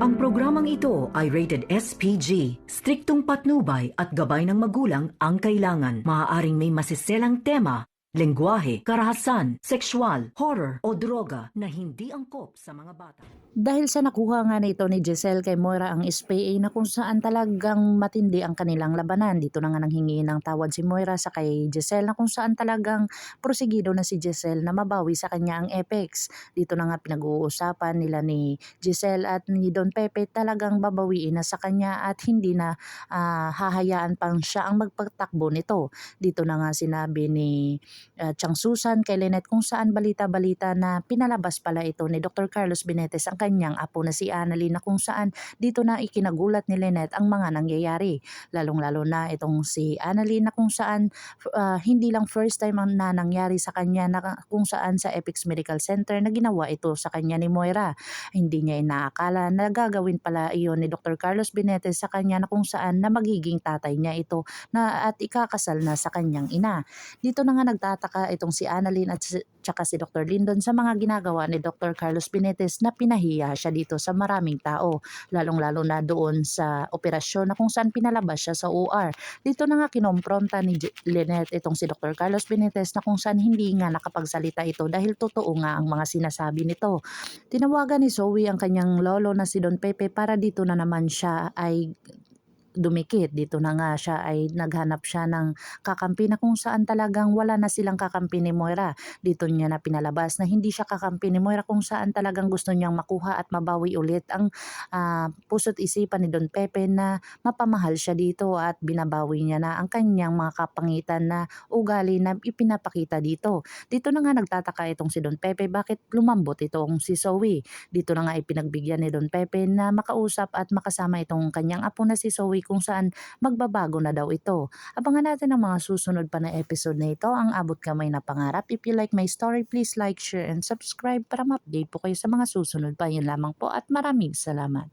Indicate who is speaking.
Speaker 1: Ang programang ito ay rated SPG. Striktong patnubay at gabay ng magulang ang kailangan. Maaaring may masiselang tema, lengguwahe, karahasan, sexual, horror o droga na hindi angkop sa mga bata.
Speaker 2: Dahil sa nakuha nga nito ni Giselle kay Moira ang SPA na kung saan talagang matindi ang kanilang labanan. Dito na nga nanghingi ng tawad si Moira sa kay Giselle na kung saan talagang prosigido na si Giselle na mabawi sa kanya ang Apex. Dito na nga pinag-uusapan nila ni Giselle at ni Don Pepe talagang babawiin na sa kanya at hindi na hahayaan pang siya ang magpatakbo nito. Dito na nga sinabi ni Chang Susan kay Lynette kung saan balita-balita na pinalabas pala ito ni Dr. Carlos Benitez ang kanyang apo na si Annalyn na kung saan dito na ikinagulat ni Lynette ang mga nangyayari. Lalong-lalo na itong si Annalyn na kung saan hindi lang first time na nangyari sa kanya na kung saan sa Apex Medical Center na ginawa ito sa kanya ni Moira. Hindi niya inaakala na gagawin pala iyon ni Dr. Carlos Benitez sa kanya na kung saan na magiging tatay niya ito na at ikakasal na sa kanyang ina. Dito na nga nagtataka itong si Annalyn at tsaka si Dr. Lyndon sa mga ginagawa ni Dr. Carlos Benitez na pinahiya siya dito sa maraming tao, lalong-lalo na doon sa operasyon na kung saan pinalabas siya sa OR. Dito na nga kinompronta ni Lynette itong si Dr. Carlos Benitez na kung saan hindi nga nakapagsalita ito dahil totoo nga ang mga sinasabi nito. Tinawagan ni Zoe ang kanyang lolo na si Don Pepe para dito na naman siya ay dumikit. Dito na nga siya ay naghanap siya ng kakampi na kung saan talagang wala na silang kakampi ni Moira. Dito niya na pinalabas na hindi siya kakampi ni Moira kung saan talagang gusto niyang makuha at mabawi ulit ang puso't isipan ni Don Pepe na mapamahal siya dito at binabawi niya na ang kanyang mga kapangitan na ugali na ipinapakita dito. Dito na nga nagtataka itong si Don Pepe bakit lumambot itong si Zoe. Dito na nga ipinagbigyan ni Don Pepe na makausap at makasama itong kanyang apo na si Zoe kung saan magbabago na daw ito. Abangan natin ang mga susunod pa na episode na ito, ang abot kamay na pangarap. If you like my story, please like, share, and subscribe para ma-update po kayo sa mga susunod pa. Yun lamang po at maraming salamat.